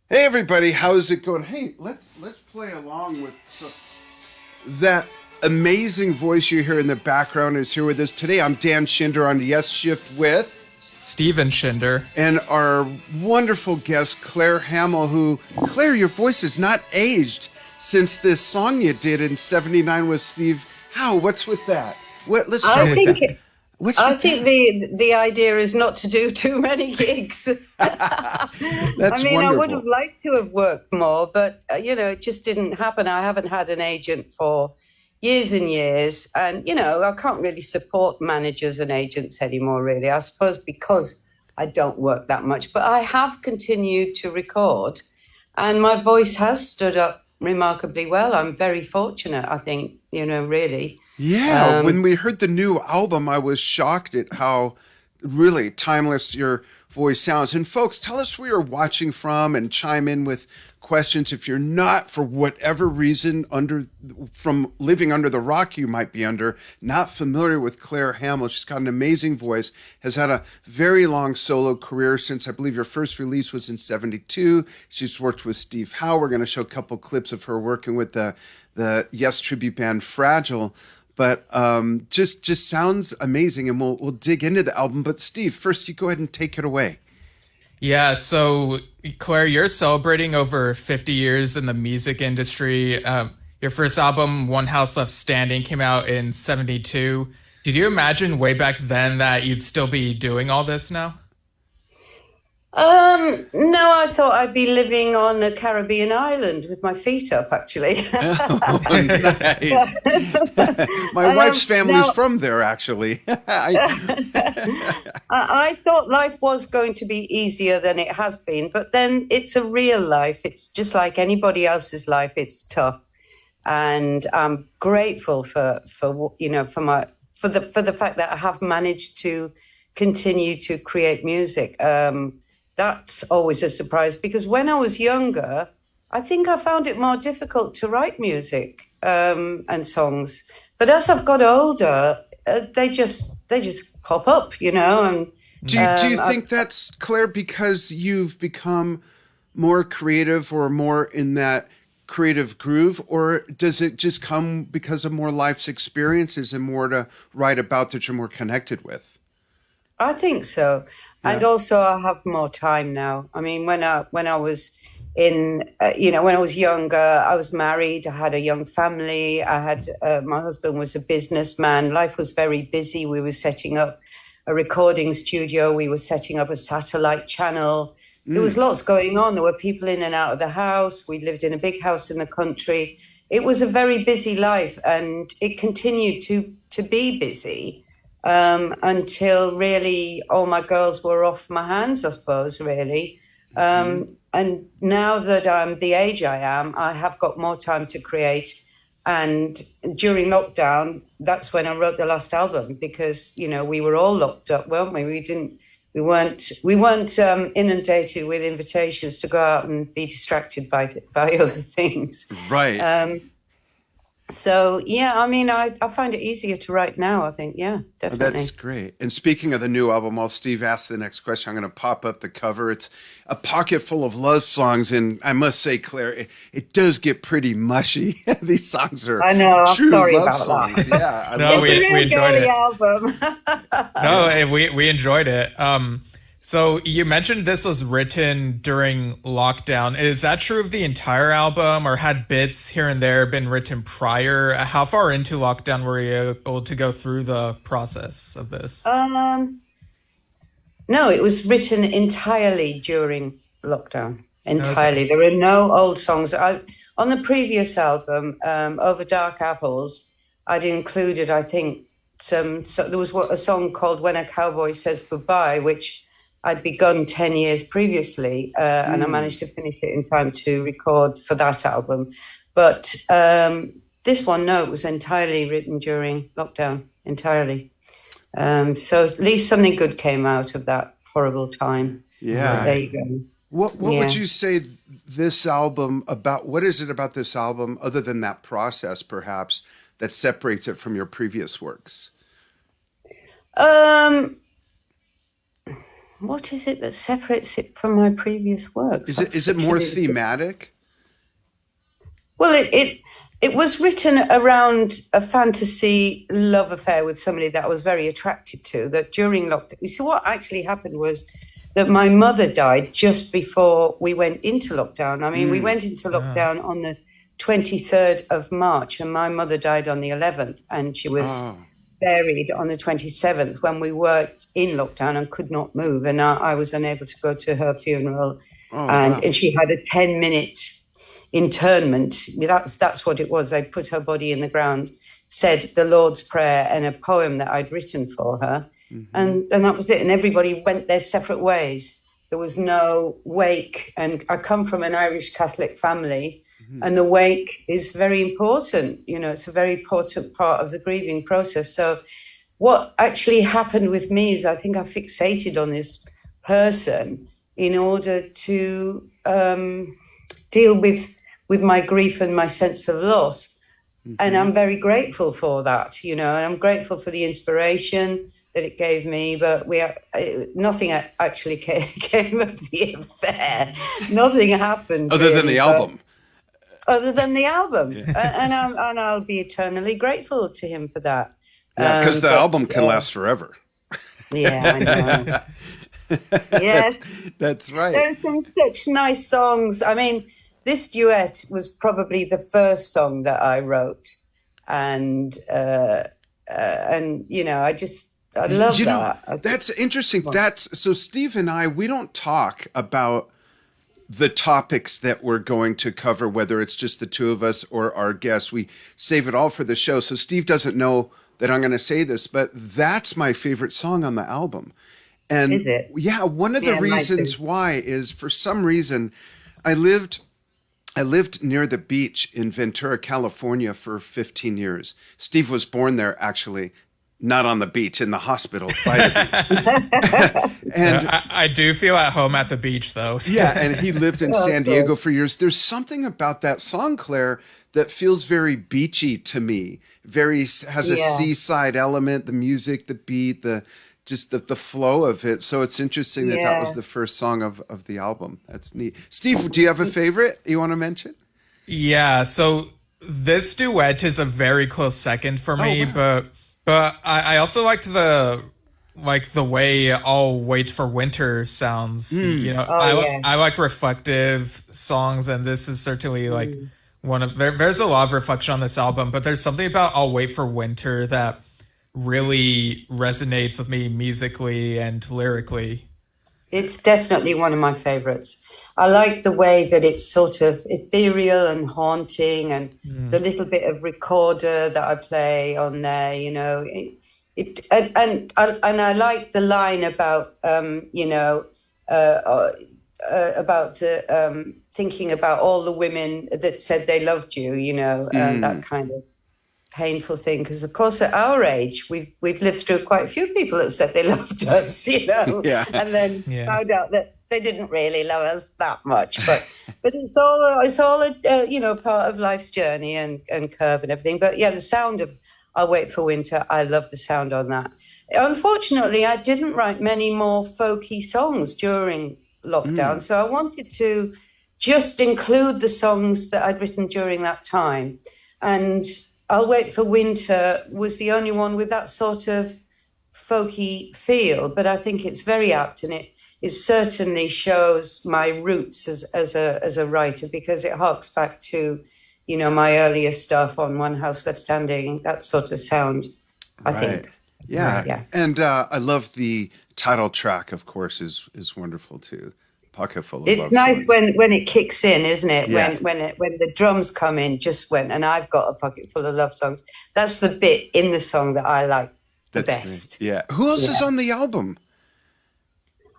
Hey everybody, how's it going? Hey, let's play along with that amazing voice you hear in the background is here with us today. I'm Dan Schinder on Yes Shift with Steven Schinder. and our wonderful guest Claire Hamill who Claire, your voice is not aged since this song you did in 79 with Steve Howe. What's with that? Let's I start with think that. What's I with think that? the idea is not to do too many gigs. I That's mean, I would have wonderful. liked to have worked more, but it just didn't happen. I haven't had an agent for years and years, and I can't really support managers and agents anymore. Really, I suppose because I don't work that much, but I have continued to record, and my voice has stood up remarkably well. I'm very fortunate. I think really. Yeah, Um, when we heard the new album, I was shocked at how really timeless your voice sounds. And folks, tell us where you're watching from and chime in with questions if you're not, for whatever reason, under from living under the rock you might be under, not familiar with Claire Hamill. She's got an amazing voice, has had a very long solo career since I believe your first release was in 72. She's worked with Steve Howe. We're going to show a couple clips of her working with the Yes tribute band Fragile, but just sounds amazing, and we'll dig into the album. But Steve, first you go ahead and take it away. Yeah, so Claire, you're celebrating over 50 years in the music industry. Your first album, One House Left Standing, came out in 72. Did you imagine way back then that you'd still be doing all this now? no, I thought I'd be living on a Caribbean island with my feet up, actually. Oh, nice. My wife's family's Now, from there, actually. I thought life was going to be easier than it has been, but then it's a real life. It's just like anybody else's life. It's tough, and I'm grateful for the fact that I have managed to continue to create music. That's always a surprise because when I was younger, I think I found it more difficult to write music and songs. But as I've got older, they just pop up, and do you I've, think that's Claire because you've become more creative or more in that creative groove, or does it just come because of more life's experiences and more to write about that you're more connected with? I think so. And Yeah. also I have more time now. I mean, when I was when I was younger, I was married, I had a young family, I had my husband was a businessman. Life was very busy. We were setting up a recording studio, we were setting up a satellite channel. There was Mm. lots going on. There were people in and out of the house. We lived in a big house in the country. It was a very busy life and it continued to be busy until really all my girls were off my hands, I suppose, really. Hmm. And now that I'm the age I am, I have got more time to create. And during lockdown, that's when I wrote the last album because we were all locked up, weren't we? We weren't inundated with invitations to go out and be distracted by other things. Right. Um, so yeah, I mean, I find it easier to write now. I think, yeah, Oh, that's definitely. great. And speaking of the new album, while Steve asks the next question, I'm going to pop up the cover. It's a pocket full of love songs. And I must say, Claire, it does get pretty mushy. These songs are I know. I'm true sorry love about songs. that. Yeah, I No, It's love a it. we real enjoyed girly it. album. No, Yeah. we enjoyed it. So you mentioned this was written during lockdown. Is that true of the entire album, or had bits here and there been written prior? How far into lockdown were you able to go through the process of this? um, no, it was written entirely during lockdown. Okay. Entirely. There are no old songs. On the previous album, Over Dark Apples, I'd included, I think, so there was a song called When a Cowboy Says Goodbye, which I'd begun 10 years previously, and I Mm. managed to finish it in time to record for that album. But this one, no, it was entirely written during lockdown, entirely. So at least something good came out of that horrible time. But Yeah. there Right. you go. What would Yeah. you say this album about? What is it about this album, other than that process, perhaps, that separates it from your previous works? Um, what is it that separates it from my previous works? Is That's it such more an interesting. thematic? Well, it was written around a fantasy love affair with somebody that I was very attracted to. That during lockdown, you see, what actually happened was that my mother died just before we went into lockdown. I mean, we went into lockdown on the 23rd of March, and my mother died on the 11th, and she was Oh, buried on the 27th when we were in lockdown and could not move. And I was unable to go to her funeral. oh, wow. And she had a 10-minute internment. That's what it was. They put her body in the ground, said the Lord's Prayer and a poem that I'd written for her. And that was it. And everybody went their separate ways. There was no wake. And I come from an Irish Catholic family, and the wake is very important. You know, it's a very important part of the grieving process. So what actually happened with me is I think I fixated on this person in order to deal with my grief and my sense of loss. And I'm very grateful for that, you know, and I'm grateful for the inspiration that it gave me, but nothing actually came of the affair. Nothing happened. Other than the album. Other than the album. And I'll be eternally grateful to him for that. Yeah, because the album can last forever. Yeah, I know. Yes. That's right. There's some such nice songs. I mean, this duet was probably the first song that I wrote. And you know, I love that. That's interesting. So Steve and I, we don't talk about the topics that we're going to cover, whether it's just the two of us or our guests. We save it all for the show. So Steve doesn't know that I'm going to say this, but that's my favorite song on the album. And is it? Yeah, one of the reasons why is, for some reason, I lived near the beach in Ventura, California for 15 years. Steve was born there, actually. Not on the beach, in the hospital by the beach. And I do feel at home at the beach, though. Yeah, and he lived in San Diego for years. There's something about that song, Claire, that feels very beachy to me. Has a seaside element, the music, the beat, the flow of it. So it's interesting that was the first song of the album. That's neat. Steve, do you have a favorite you want to mention? Yeah, so this duet is a very close second for me, wow. But I also liked the way "I'll Wait for Winter" sounds. You know, I like reflective songs, and this is certainly like one of there's a lot of reflection on this album. But there's something about "I'll Wait for Winter" that really resonates with me musically and lyrically. It's definitely one of my favorites. I like the way that it's sort of ethereal and haunting, and the little bit of recorder that I play on there, you know, and I like the line about, you know, about thinking about all the women that said they loved you, you know, that kind of painful thing, because of course at our age we've lived through quite a few people that said they loved us, you know, and then found out that they didn't really love us that much, but it's all a you know, part of life's journey and curve and everything. But yeah, the sound of "I'll Wait for Winter," I love the sound on that. Unfortunately, I didn't write many more folky songs during lockdown, so I wanted to just include the songs that I'd written during that time, and "I'll Wait for Winter" was the only one with that sort of folky feel, but I think it's very apt, and it certainly shows my roots as a writer, because it harks back to, you know, my earlier stuff on "One House Left Standing," that sort of sound, I think. Yeah. And I love the title track, of course, is wonderful too. Pocket full of love. It's nice songs. when it kicks in, isn't it? Yeah. When the drums come in, and I've got a pocket full of love songs. That's the bit in the song that I like the best. Great. Yeah. Who else is on the album?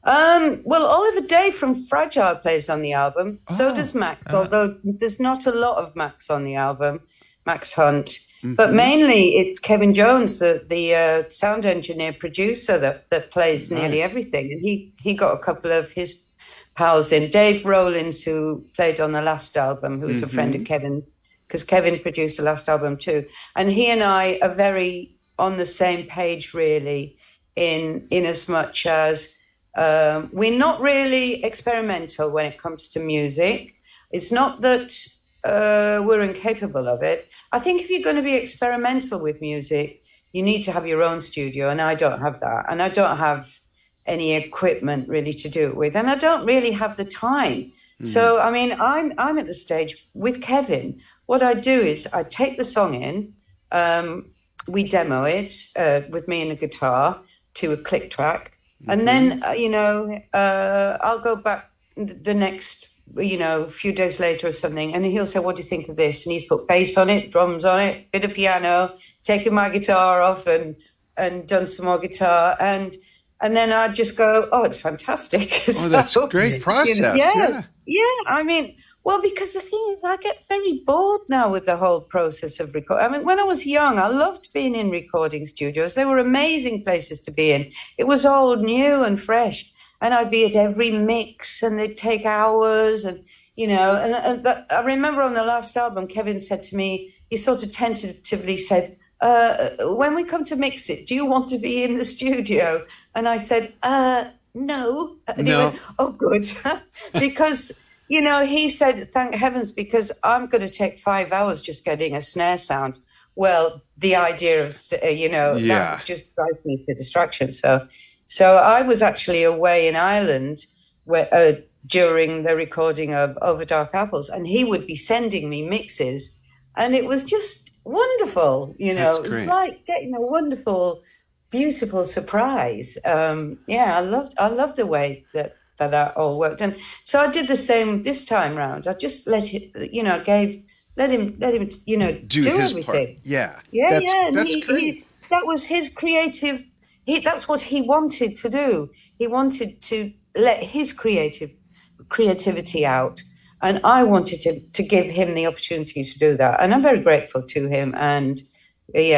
Well, Oliver Day from Fragile plays on the album. So does Max, although there's not a lot of Max on the album, Max Hunt. But mainly it's Kevin Jones, the sound engineer producer that plays nearly everything. And he got a couple of his pals in. Dave Rollins, who played on the last album, who was a friend of Kevin, because Kevin produced the last album too. And he and I are very on the same page, really, in as much as We're not really experimental when it comes to music. It's not that we're incapable of it. I think if you're going to be experimental with music, you need to have your own studio, and I don't have that. And I don't have any equipment really to do it with, and I don't really have the time. So, I mean, I'm at the stage with Kevin. What I do is I take the song in, we demo it with me and a guitar to a click track, and then I'll go back the next a few days later or something, and he'll say, "What do you think of this?" And he's put bass on it, drums on it, bit of piano, taken my guitar off and done some more guitar, and then I just go, "Oh, it's fantastic." Oh, that's a great process. Yeah. I mean, well, because the thing is, I get very bored now with the whole process of record. I mean, when I was young, I loved being in recording studios. They were amazing places to be in. It was all new and fresh. And I'd be at every mix, and they'd take hours, and I remember on the last album, Kevin said to me, he sort of tentatively said, "When we come to mix it, do you want to be in the studio?" And I said, "No." And he went, "Oh, good," because he said, "Thank heavens, because I'm going to take 5 hours just getting a snare sound." Well, the idea of that just drives me to distraction. So I was actually away in Ireland during the recording of Over Dark Apples, and he would be sending me mixes, and it was just wonderful. That's It was great. like getting a wonderful, beautiful surprise. I loved the way that all worked, and so I did the same this time round. I just let him Do do his everything. part. Yeah. Yeah, That's and great. that was his creative. That's what he wanted to do. He wanted to let his creativity out, and I wanted to give him the opportunity to do that. And I'm very grateful to him. And he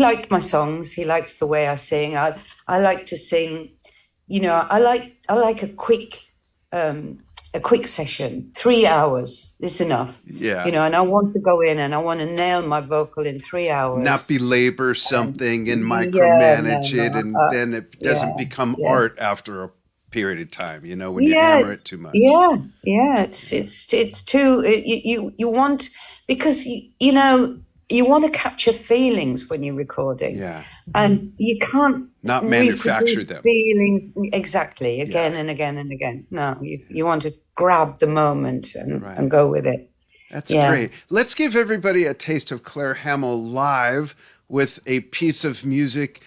liked my songs. He likes the way I sing. I like to sing. I like a quick session. 3 hours is enough. Yeah. And I want to go in and I want to nail my vocal in 3 hours. Not belabor something and micromanage it, and then it doesn't become art after a period of time, when you hammer it too much. Yeah. It's too, you want, because, you want to capture feelings when you're recording. Yeah. And you can't not manufacture reproduce them. Feelings exactly again and again and again. No, you want to grab the moment and go with it. That's great. Let's give everybody a taste of Claire Hamill live with a piece of music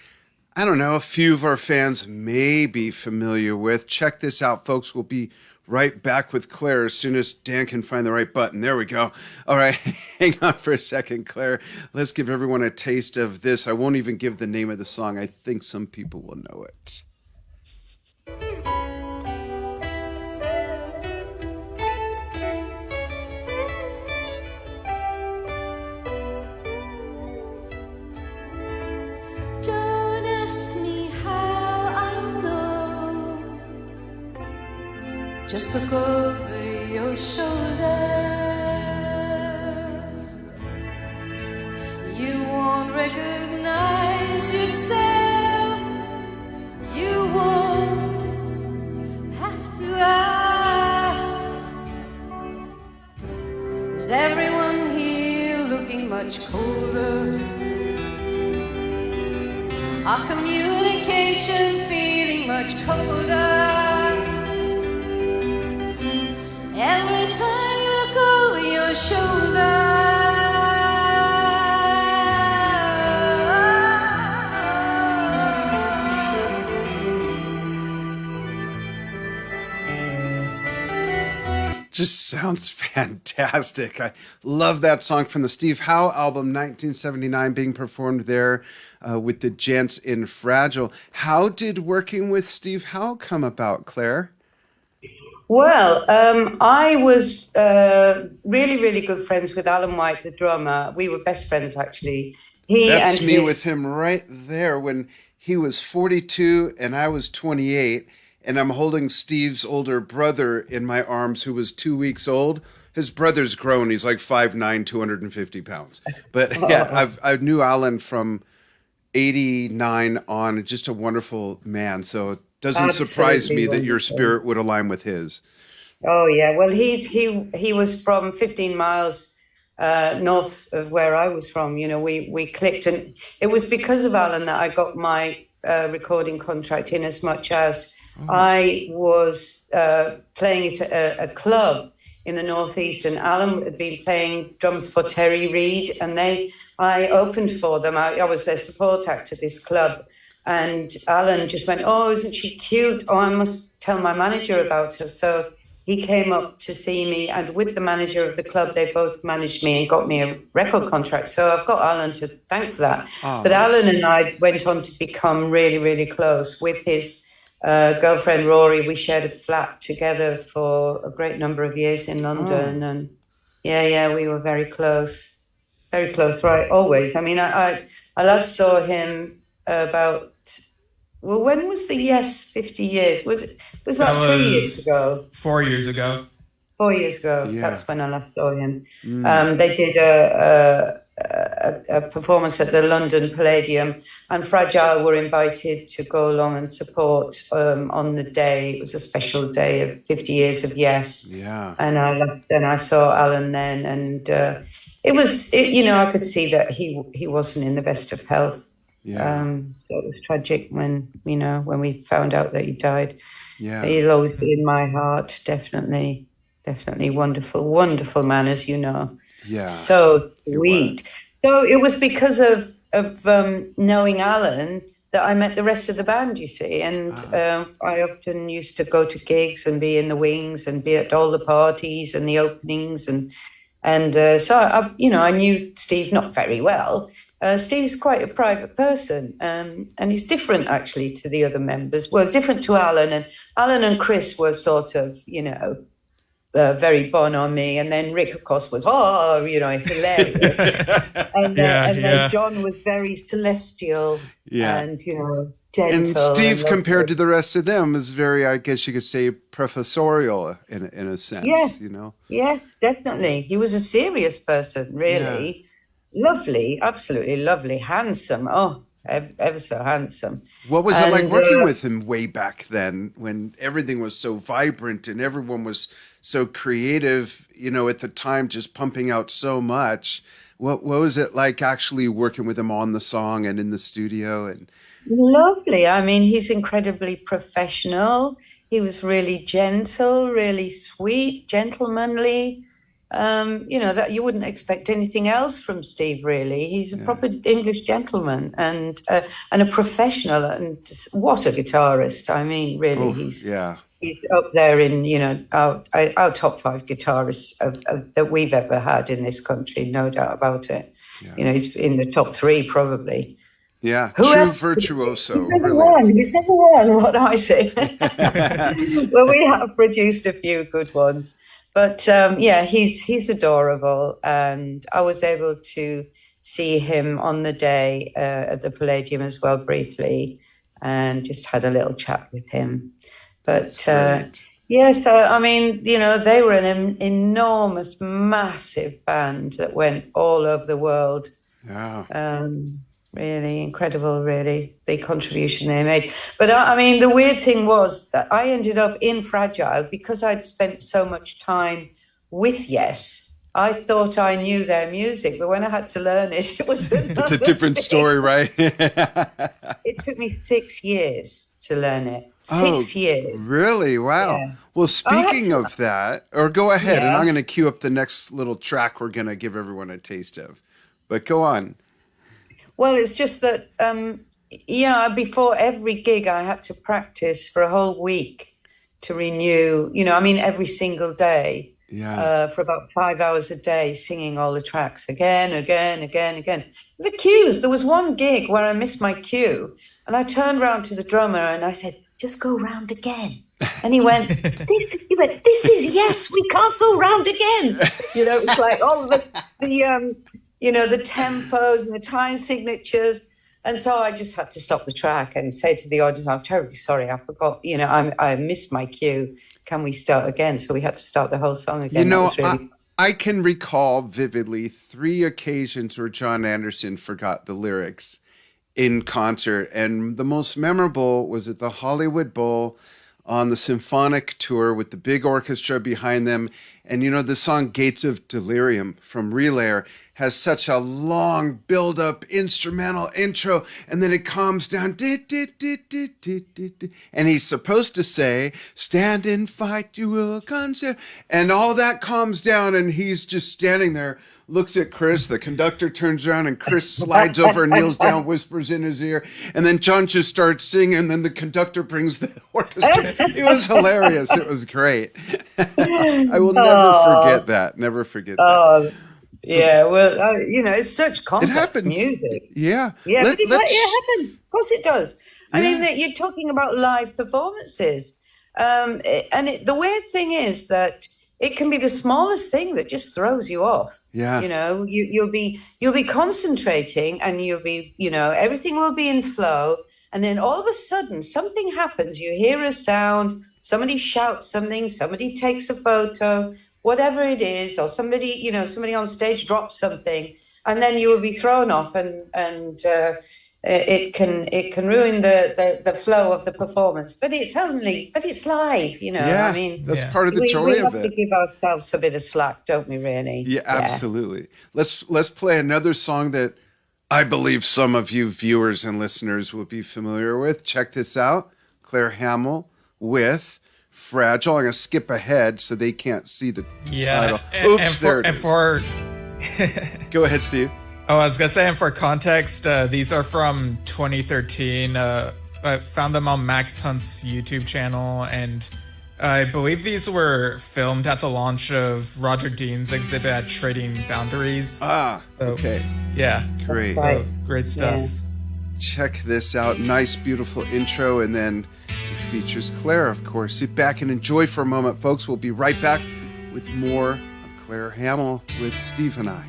I don't know, a few of our fans may be familiar with. Check this out, folks. We'll be right back with Claire as soon as Dan can find the right button. There we go. All right, hang on for a second, Claire. Let's give everyone a taste of this. I won't even give the name of the song. I think some people will know it. Don't ask me how I know. Just look over your shoulder. You won't recognize yourself. You won't have to ask. Is everyone here looking much colder? Our communication's feeling much colder. Every time you look over your shoulder. Just sounds fantastic. I love that song from the Steve Howe album, 1979, being performed there with the Gents in Fragile. How did working with Steve Howe come about, Claire? Well, I was really, really good friends with Alan White, the drummer. We were best friends, actually. That's me with him right there when he was 42 and I was 28. And I'm holding Steve's older brother in my arms who was 2 weeks old. His brother's grown. He's like 5'9", 250 pounds. But yeah, I knew Alan from 89 on, just a wonderful man. So doesn't surprise Absolutely me that your wonderful. spirit would align with his. Oh yeah, well he was from 15 miles north of where I was from. You know, we clicked, and it was because of Alan that I got my recording contract. In as much as I was playing at a club in the Northeast, and Alan had been playing drums for Terry Reid, and I opened for them. I was their support act at this club. And Alan just went, "Oh, isn't she cute? Oh, I must tell my manager about her." So he came up to see me, and with the manager of the club, they both managed me and got me a record contract. So I've got Alan to thank for that. But Alan and I went on to become really, really close. With his girlfriend Rory, we shared a flat together for a great number of years in London. And yeah, we were very close, right? Always. I mean, I last saw him about. Well, when was the Yes 50 years? Was that 3 years ago? 4 years ago. 4 years ago. Yeah. That's when I last saw him. They did a performance at the London Palladium, and Fragile were invited to go along and support on the day. It was a special day of 50 years of Yes. Yeah. And I saw Alan then, and I could see that he wasn't in the best of health. Yeah. So it was tragic when we found out that he died. Yeah. He'll always be in my heart, definitely wonderful man, as you know. Yeah. So sweet. So it was because of knowing Alan that I met the rest of the band, you see, and I often used to go to gigs and be in the wings and be at all the parties and the openings, and so I knew Steve not very well. Steve's quite a private person, and he's different actually to the other members. Well, different to Alan, and Alan and Chris were sort of, very bon on me, and then Rick, of course, was hilarious, and then John was very celestial, and gentle. And Steve, and compared to the rest of them, is very, I guess you could say, professorial in a sense. Yes. Yes, definitely. He was a serious person, really. Yeah. Lovely, absolutely lovely, handsome. Oh, ever so handsome. What was it like working with him way back then, when everything was so vibrant and everyone was so creative, at the time, just pumping out so much? What was it like actually working with him on the song and in the studio? And lovely. I mean, he's incredibly professional. He was really gentle, really sweet, gentlemanly. That you wouldn't expect anything else from Steve, really. He's a proper English gentleman and a professional, and what a guitarist. I mean, really, he's up there in, our top 5 guitarists that we've ever had in this country, no doubt about it. Yeah. He's in the top 3 probably. Yeah, true virtuoso. He's never won what I say. Well, we have produced a few good ones. But he's adorable, and I was able to see him on the day at the Palladium as well briefly, and just had a little chat with him. But so I mean, they were an enormous, massive band that went all over the world. Yeah. Really incredible, really, the contribution they made. But I mean, the weird thing was that I ended up in Fragile because I'd spent so much time with Yes. I thought I knew their music, but when I had to learn it, it was it's a different story, right? It took me 6 years to learn it. 6 years. Really? Wow. Yeah. Well, speaking of that, or go ahead, and I'm going to cue up the next little track we're going to give everyone a taste of. But go on. Well, it's just that, before every gig, I had to practice for a whole week to renew, every single day, for about 5 hours a day, singing all the tracks again. The cues, there was one gig where I missed my cue, and I turned around to the drummer and I said, "Just go round again." And he went, "This is Yes, we can't go round again." It's like all the tempos and the time signatures. And so I just had to stop the track and say to the audience, "I'm terribly sorry, I forgot, I missed my cue. Can we start again?" So we had to start the whole song again. I can recall vividly 3 occasions where John Anderson forgot the lyrics in concert. And the most memorable was at the Hollywood Bowl on the symphonic tour with the big orchestra behind them. And you know, the song Gates of Delirium from Relayer has such a long build-up instrumental intro, and then it calms down. And he's supposed to say, stand and fight, you will concert. And all that calms down, and he's just standing there, looks at Chris. The conductor turns around, and Chris slides over, kneels down, whispers in his ear. And then John just starts singing, and then the conductor brings the orchestra. It was hilarious. It was great. I will never forget that. Never forget that. Yeah, well, you know, it's such complex happens. music. Yeah. Yeah, but it happens. Of course it does. I mean, you're talking about live performances. The weird thing is that it can be the smallest thing that just throws you off. Yeah. You know, you'll be concentrating, and you'll be, you know, everything will be in flow. And then all of a sudden something happens. You hear a sound, somebody shouts something, somebody takes a photo, whatever it is, or somebody on stage drops something, and then you will be thrown off, and it can ruin the flow of the performance. But it's live, you know. Yeah, I mean, that's part of the joy we of have it. to give ourselves a bit of slack, don't we? Really? Yeah, absolutely. Let's play another song that I believe some of you viewers and listeners will be familiar with. Check this out: Claire Hamill with Fragile. I'm going to skip ahead so they can't see the title. Oops, there it is. Go ahead, Steve. Oh, I was going to say, and for context, these are from 2013. I found them on Max Hunt's YouTube channel, and I believe these were filmed at the launch of Roger Dean's exhibit at Trading Boundaries. Okay. Yeah. Great. So, great stuff. Yeah. Check this out. Nice, beautiful intro, and then it features Claire, of course. Sit back and enjoy for a moment, folks. We'll be right back with more of Claire Hamill with Steve and I.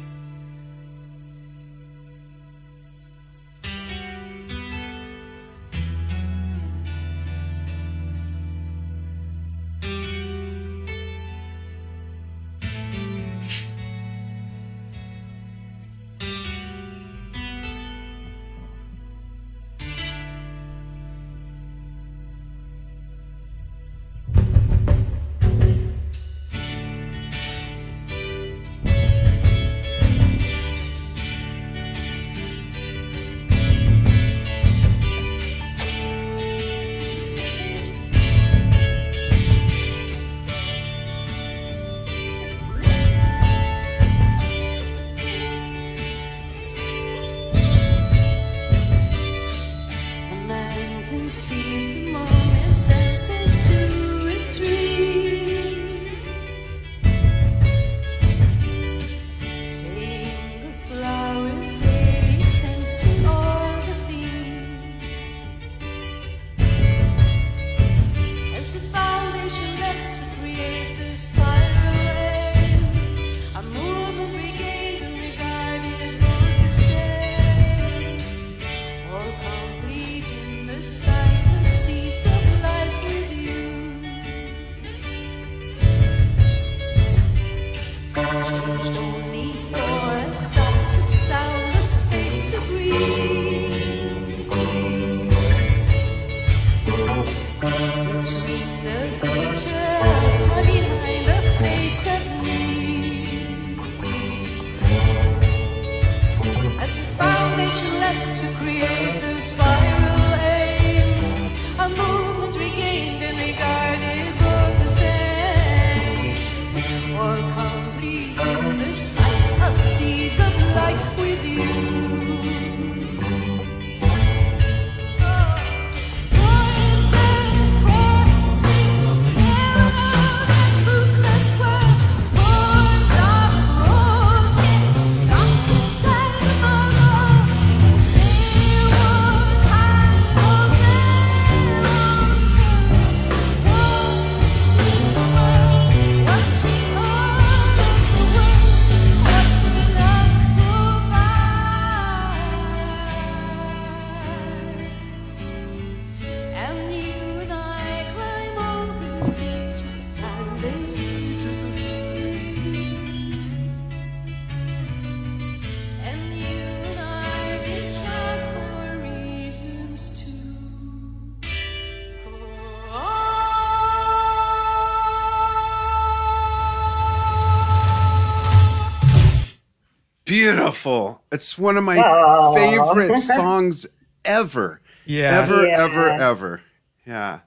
beautiful. It's one of my Oh. favorite songs ever. Yeah. Ever, Yeah. ever. Yeah.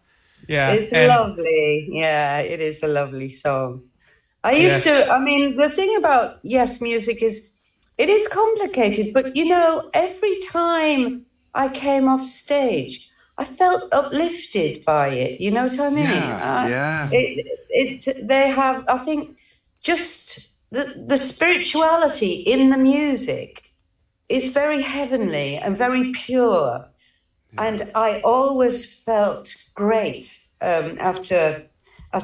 Yeah. It's And lovely. Yeah, it is a lovely song. I mean, the thing about Yes Music is it is complicated, but you know, every time I came off stage, I felt uplifted by it. You know what I mean? Yeah. They have, I think, just the spirituality in the music is very heavenly and very pure. And I always felt great after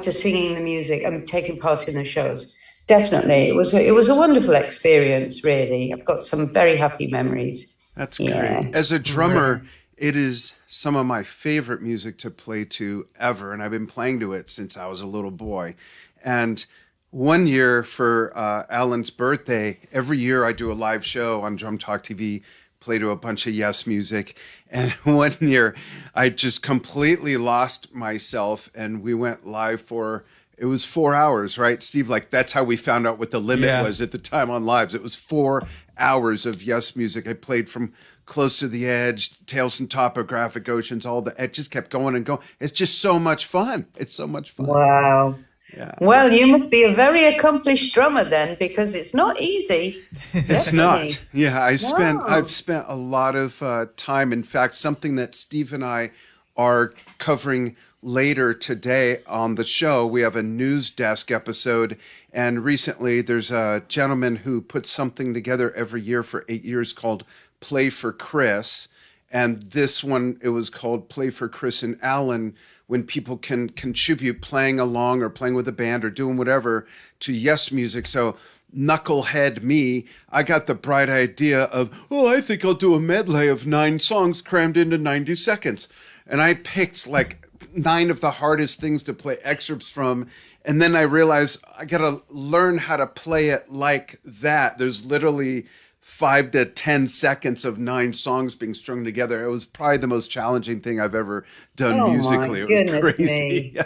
singing the music and taking part in the shows. Definitely, it was a wonderful experience. Really, I've got some very happy memories. That's Yeah. great. As a drummer, it is some of my favorite music to play to ever. And I've been playing to it since I was a little boy. And one year for Alan's birthday, every year I do a live show on Drum Talk TV, play to a bunch of Yes Music. And one year I just completely lost myself and we went live for, it was 4 hours, right, Steve? Like that's how we found out what the limit was at the time on lives. It was 4 hours of Yes Music. I played from Close to the Edge, Tales from Topographic Oceans, it just kept going and going. It's just so much fun. It's so much fun. Wow. Yeah. Well, you must be a very accomplished drummer then, because it's not easy. It's Definitely. not. Yeah, No. I've spent a lot of time. In fact, something that Steve and I are covering later today on the show. We have a news desk episode, and recently there's a gentleman who puts something together every year for 8 years called Play for Chris. And this one, it was called Play for Chris and Alan, when people can contribute playing along or playing with a band or doing whatever to Yes Music. So knucklehead me, I got the bright idea of, I think I'll do a medley of 9 songs crammed into 90 seconds. And I picked like 9 of the hardest things to play excerpts from. And then I realized I got to learn how to play it like that. There's literally 5 to 10 seconds of 9 songs being strung together. It was probably the most challenging thing I've ever done Oh, musically. my It was goodness crazy. me.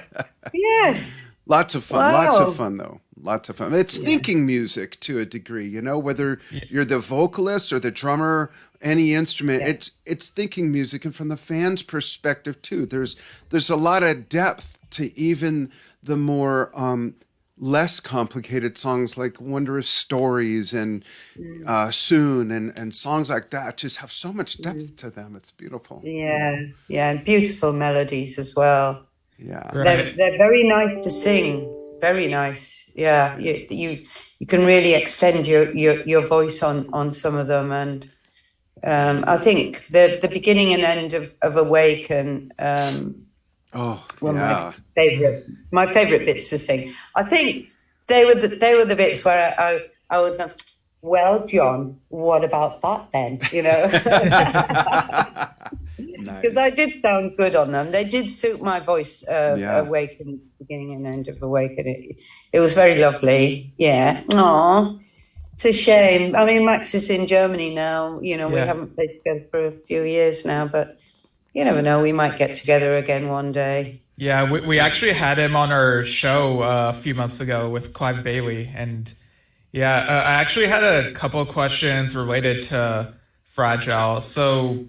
Yes. Lots of fun. Wow. Lots of fun, though. Lots of fun. It's thinking music to a degree, you know, whether you're the vocalist or the drummer, any instrument, it's thinking music. And from the fans' perspective, too, there's a lot of depth to even the more less complicated songs like Wondrous Stories and Soon and songs like that just have so much depth to them. It's beautiful. Yeah. Yeah. And beautiful melodies as well. Yeah. Right. They're very nice to sing. Very nice. Yeah. You can really extend your voice on some of them. And I think the beginning and end of Awaken were my favorite bits to sing. I think they were the bits where I would go, well, John, what about that then? You know, because I did sound good on them. They did suit my voice. Awaken, beginning and end of Awaken. It was very lovely. Yeah. Aw. It's a shame. I mean, Max is in Germany now. You know, we haven't played together for a few years now, but you never know. We might get together again one day. Yeah, we actually had him on our show a few months ago with Clive Bailey. And I actually had a couple of questions related to Fragile. So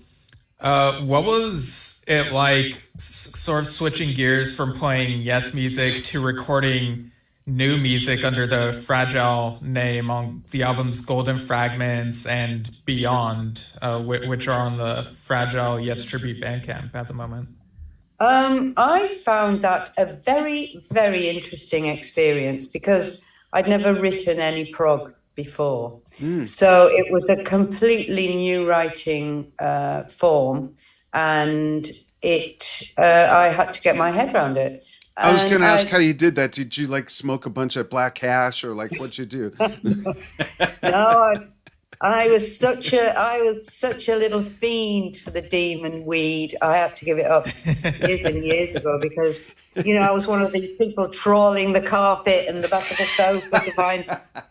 what was it like sort of switching gears from playing Yes Music to recording new music under the Fragile name on the albums Golden Fragments and Beyond, which are on the Fragile Yes Tribute Bandcamp at the moment? I found that a very, very interesting experience because I'd never written any prog before. So it was a completely new writing form, and I had to get my head around it. I was going to ask how you did that. Did you like smoke a bunch of black hash or like what'd you do? No, I was such a little fiend for the demon weed. I had to give it up years and years ago because, you know, I was one of these people trawling the carpet and the back of the sofa to find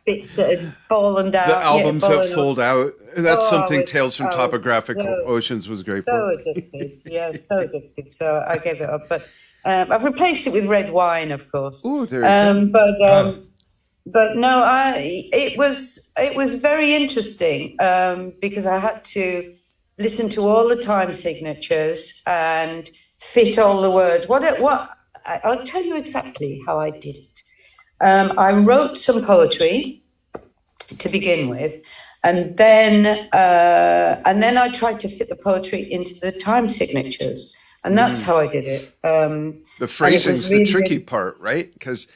bits that had fallen down. The albums that fold out. That's something it's Tales from Topographic Oceans was great so for. addicted. Yeah, so addicted. So I gave it up. But I've replaced it with red wine, of course. Oh, there you go. but no, it was very interesting because I had to listen to all the time signatures and fit all the words. I'll tell you exactly how I did it. I wrote some poetry to begin with, and then I tried to fit the poetry into the time signatures, and that's how I did it. The phrasing's the tricky part, right? Because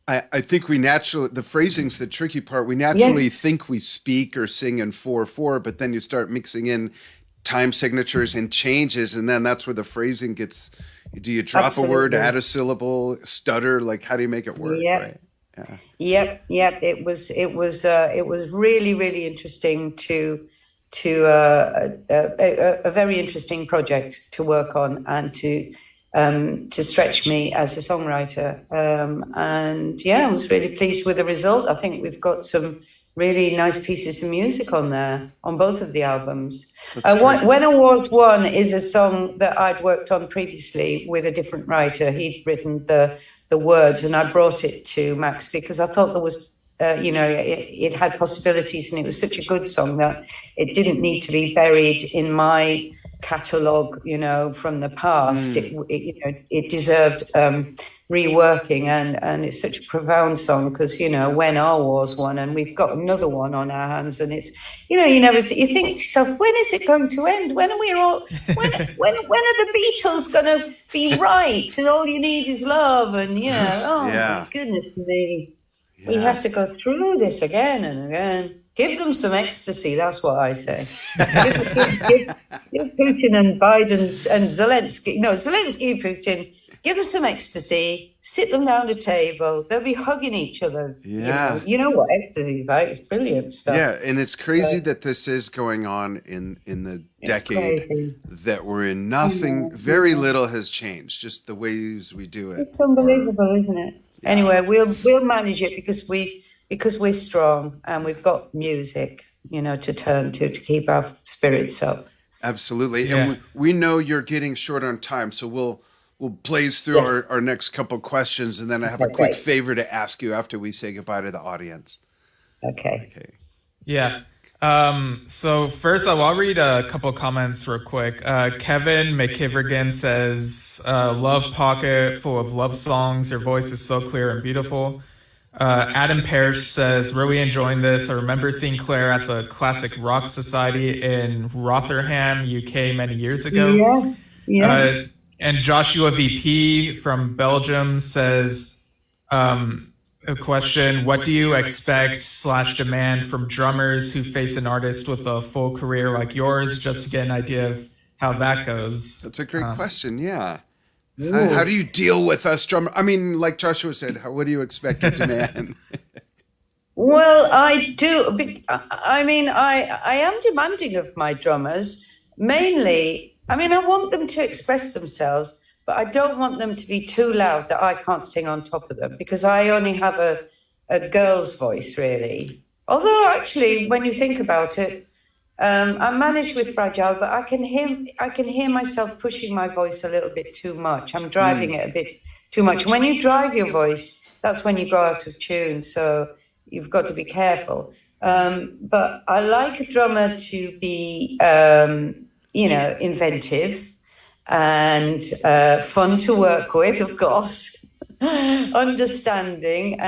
I think the phrasing's the tricky part. We naturally think we speak or sing in 4/4, but then you start mixing in time signatures and changes, and then that's where the phrasing gets. Do you drop a word, add a syllable, stutter? Like, how do you make it work? Right? Yeah. Yep. It was really, really interesting a very interesting project to work on and to stretch me as a songwriter. And yeah, I was really pleased with the result. I think we've got some really nice pieces of music on there, on both of the albums. When Awards Won is a song that I'd worked on previously with a different writer. He'd written the words, and I brought it to Max because I thought there was, it had possibilities, and it was such a good song that it didn't need to be buried in my catalogue, from the past. It deserved reworking, and it's such a profound song because when our wars won, and we've got another one on our hands, and it's you think to yourself, when is it going to end? When are we all when are the Beatles going to be right? And all you need is love, and my goodness me, we have to go through this again and again. Give them some ecstasy. That's what I say. Give Putin and Biden and Zelensky. No, Zelensky and Putin. Give them some ecstasy. Sit them down at a table. They'll be hugging each other. Yeah. You know what ecstasy is like? It's brilliant stuff. Yeah, and it's crazy that this is going on in the decade that we're in. Nothing, very little has changed. Just the ways we do it. It's unbelievable, isn't it? Yeah. Anyway, we'll manage it because we're strong and we've got music, to turn to keep our spirits up. Absolutely. Yeah. And we know you're getting short on time, so we'll blaze through our next couple questions, and then I have a quick favor to ask you after we say goodbye to the audience. Okay. Yeah. So first, I'll read a couple comments real quick. Kevin McKivergan says, love Pocket, full of love songs. Your voice is so clear and beautiful. Adam Parrish says, really enjoying this. I remember seeing Claire at the Classic Rock Society in Rotherham, UK many years ago. Yeah. And Joshua VP from Belgium says, a question, what do you expect / demand from drummers who face an artist with a full career like yours, just to get an idea of how that goes? That's a great question, yeah. How do you deal with us drummers? I mean, like Joshua said, what do you expect or demand? Well, I do. I mean, I am demanding of my drummers, mainly. I mean, I want them to express themselves, but I don't want them to be too loud that I can't sing on top of them, because I only have a girl's voice, really. Although, actually, when you think about it, I manage with Fragile, but I can hear myself pushing my voice a little bit too much. I'm driving it a bit too much. When you drive your voice, that's when you go out of tune. So you've got to be careful. But I like a drummer to be, inventive and fun to work with, of course, understanding,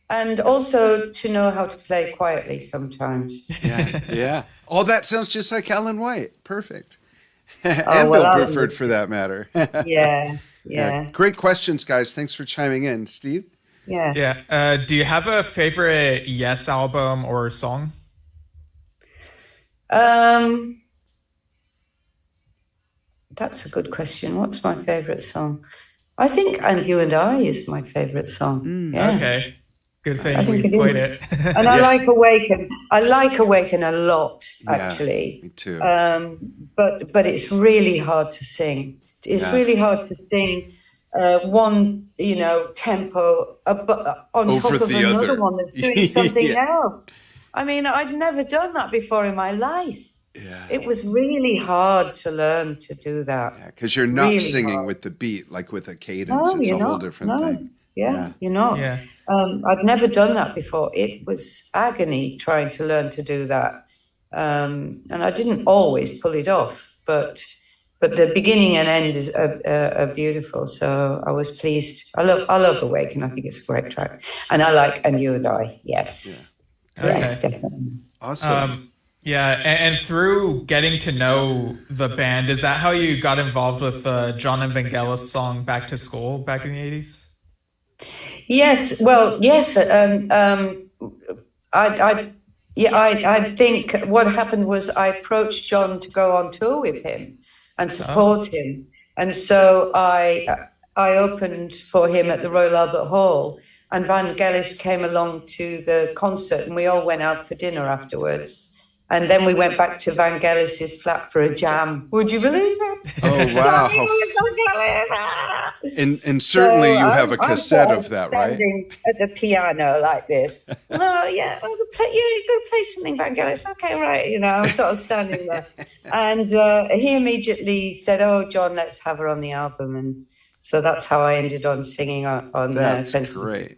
and also to know how to play quietly sometimes. Yeah. All that sounds just like Alan White. Perfect. And Bill Bruford, for that matter. Yeah. Great questions, guys. Thanks for chiming in. Steve? Yeah. Do you have a favorite Yes album or song? That's a good question. What's my favorite song? I think "And You and I" is my favorite song. Okay. Good thing we played it. And I like Awaken. I like Awaken a lot, actually. Me too. But it's really hard to sing. It's really hard to sing one, tempo on over top of another other one that's doing something else. I mean, I'd never done that before in my life. Yeah. It was really hard to learn to do that. Yeah, because you're not really singing with the beat, like with a cadence. It's a whole different thing. Yeah, you're not. Yeah. I'd never done that before. It was agony trying to learn to do that. And I didn't always pull it off, but the beginning and end are beautiful. So I was pleased. I love Awaken. I think it's a great track, and I like And You and I. Yes, Okay. definitely. Awesome. Yeah, and through getting to know the band, is that how you got involved with the John and Vangelis song "Back to School" back in the 80s? Yes, well, yes. I think what happened was I approached John to go on tour with him and support him, and so I opened for him at the Royal Albert Hall, and Vangelis came along to the concert, and we all went out for dinner afterwards. And then we went back to Vangelis's flat for a jam. Would you believe it? Oh, wow. And certainly you have a cassette of that, right? Standing at the piano like this. Oh, yeah, I'm going to play something, Vangelis. Okay, right. You know, I'm sort of standing there. And he immediately said, oh, John, let's have her on the album. And so that's how I ended on singing on That's Fence great.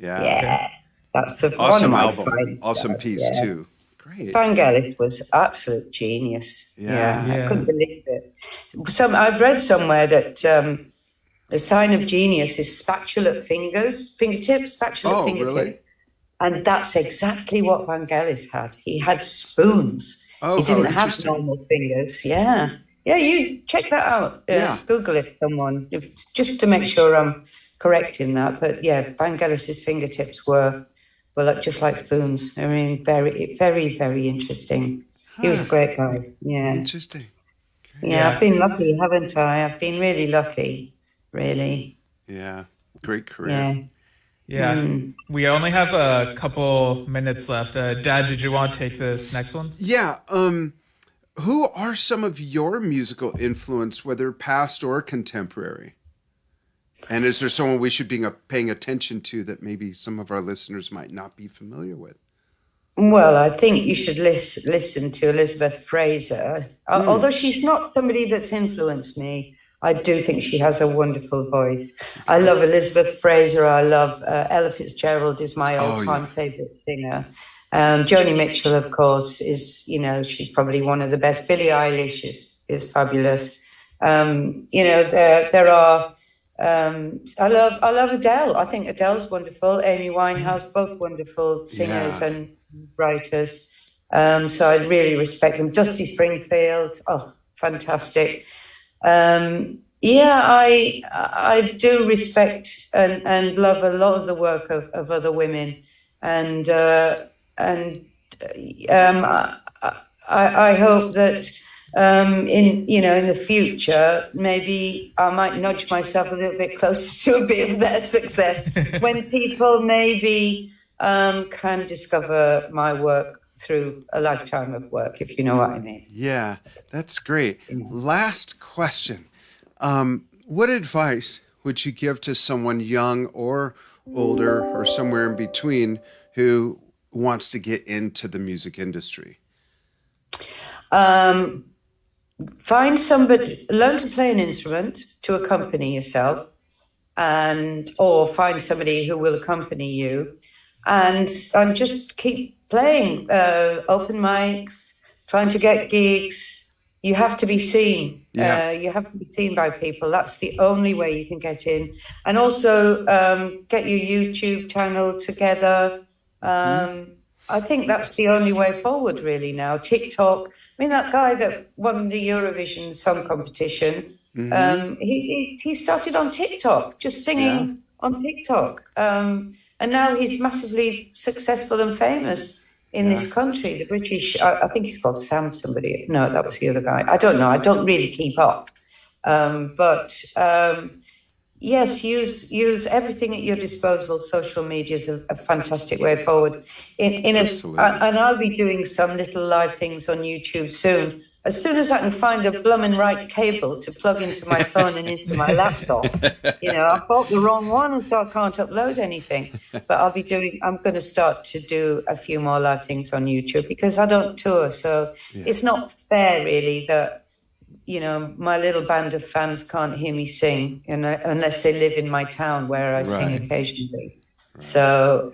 Yeah. Yeah. That's a Awesome one of my album. favorite Awesome albums, piece, yeah. too. Great. Vangelis was absolute genius. Yeah. I couldn't believe it. I've read somewhere that a sign of genius is fingertips, spatulate fingertip. Really? And that's exactly what Vangelis had. He had spoons. Oh, he didn't how have interesting. normal fingers. Yeah. Yeah, you check that out. Google it, someone, just to make sure I'm correct in that. But yeah, Vangelis's fingertips were just like spoons. I mean, very, very, very interesting. He was a great guy. Yeah. Interesting. Yeah, I've been lucky, haven't I? I've been really lucky, really. Yeah. Great career. Yeah. We only have a couple minutes left. Dad, did you want to take this next one? Yeah. Who are some of your musical influence, whether past or contemporary? And is there someone we should be paying attention to that maybe some of our listeners might not be familiar with? Well, I think you should listen to Elizabeth Fraser. Although she's not somebody that's influenced me, I do think she has a wonderful voice. I love Elizabeth Fraser. I love Ella Fitzgerald is my all-time favorite singer. Joni Mitchell, of course, is, she's probably one of the best. Billie Eilish is fabulous. There are... I love Adele. I think Adele's wonderful. Amy Winehouse, both wonderful singers and writers. So I really respect them. Dusty Springfield, fantastic. I do respect and love a lot of the work of other women, and I hope that. In the future, maybe I might nudge myself a little bit closer to a bit of their success when people maybe can discover my work through a lifetime of work, if you know what I mean. Yeah, that's great. Last question. What advice would you give to someone young or older or somewhere in between who wants to get into the music industry? Find somebody, learn to play an instrument to accompany yourself, or find somebody who will accompany you, and just keep playing. Open mics, trying to get gigs. You have to be seen. You have to be seen by people. That's the only way you can get in. And also get your YouTube channel together. I think that's the only way forward, really, now. TikTok. I mean, that guy that won the Eurovision Song Competition, he started on TikTok, just singing on TikTok. And now he's massively successful and famous in this country. The British, I think he's called Sam somebody. No, that was the other guy. I don't know. I don't really keep up. Yes, use everything at your disposal. Social media is a fantastic way forward. And I'll be doing some little live things on YouTube soon. As soon as I can find a bloomin' right cable to plug into my phone and into my laptop, I bought the wrong one, so I can't upload anything. But I'm going to start to do a few more live things on YouTube because I don't tour. So it's not fair, really, that my little band of fans can't hear me sing unless they live in my town where I sing occasionally. So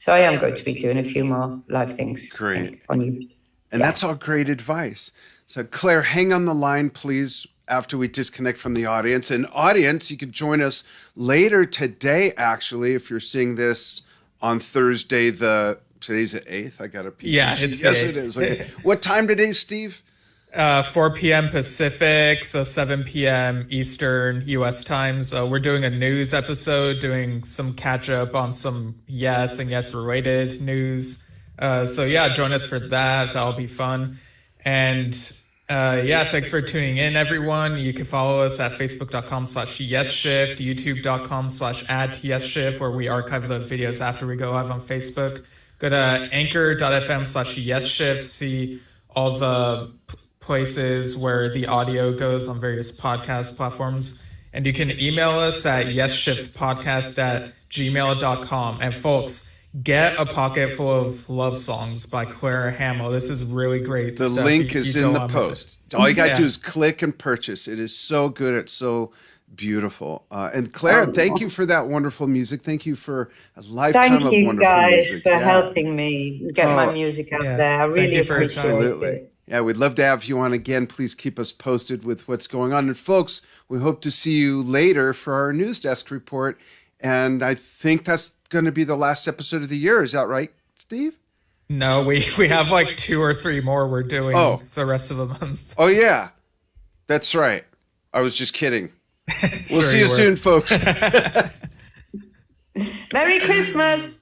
I am going to be doing a few more live things. Great. I think, on YouTube. And that's all great advice. So, Claire, hang on the line, please, after we disconnect from the audience. And audience, you can join us later today, actually, if you're seeing this on Thursday, today's the 8th. I got a peek. Yeah, it's the Yes, 8th. it is. Okay. What time today, Steve? 4 p.m. Pacific, so 7 p.m. Eastern U.S. time. So we're doing a news episode, doing some catch up on some Yes and Yes related news. So yeah, join us for that. That'll be fun. And yeah, thanks for tuning in, everyone. You can follow us at facebook.com/YesShift, youtube.com/@YesShift, where we archive the videos after we go live on Facebook. Go to anchor.fm/YesShift to see all the places where the audio goes on various podcast platforms. And you can email us at yesshiftpodcast@gmail.com. And folks, get a pocket full of love songs by Clara Hamill. This is really great The stuff. link is in the post. All you got to Yeah. do is click and purchase. It is so good. It's so beautiful. And Claire, thank you for that wonderful music. Thank you for a lifetime Thank of you wonderful guys music. for Yeah. helping me get my music out yeah. there. I Thank really you for your appreciate time. Absolutely. it. Yeah, we'd love to have you on again. Please keep us posted with what's going on. And folks, we hope to see you later for our news desk report. And I think that's going to be the last episode of the year. Is that right, Steve? No, we have like 2 or 3 more we're doing the rest of the month. Oh, yeah. That's right. I was just kidding. We'll Sure see you you were. soon, folks. Merry Christmas.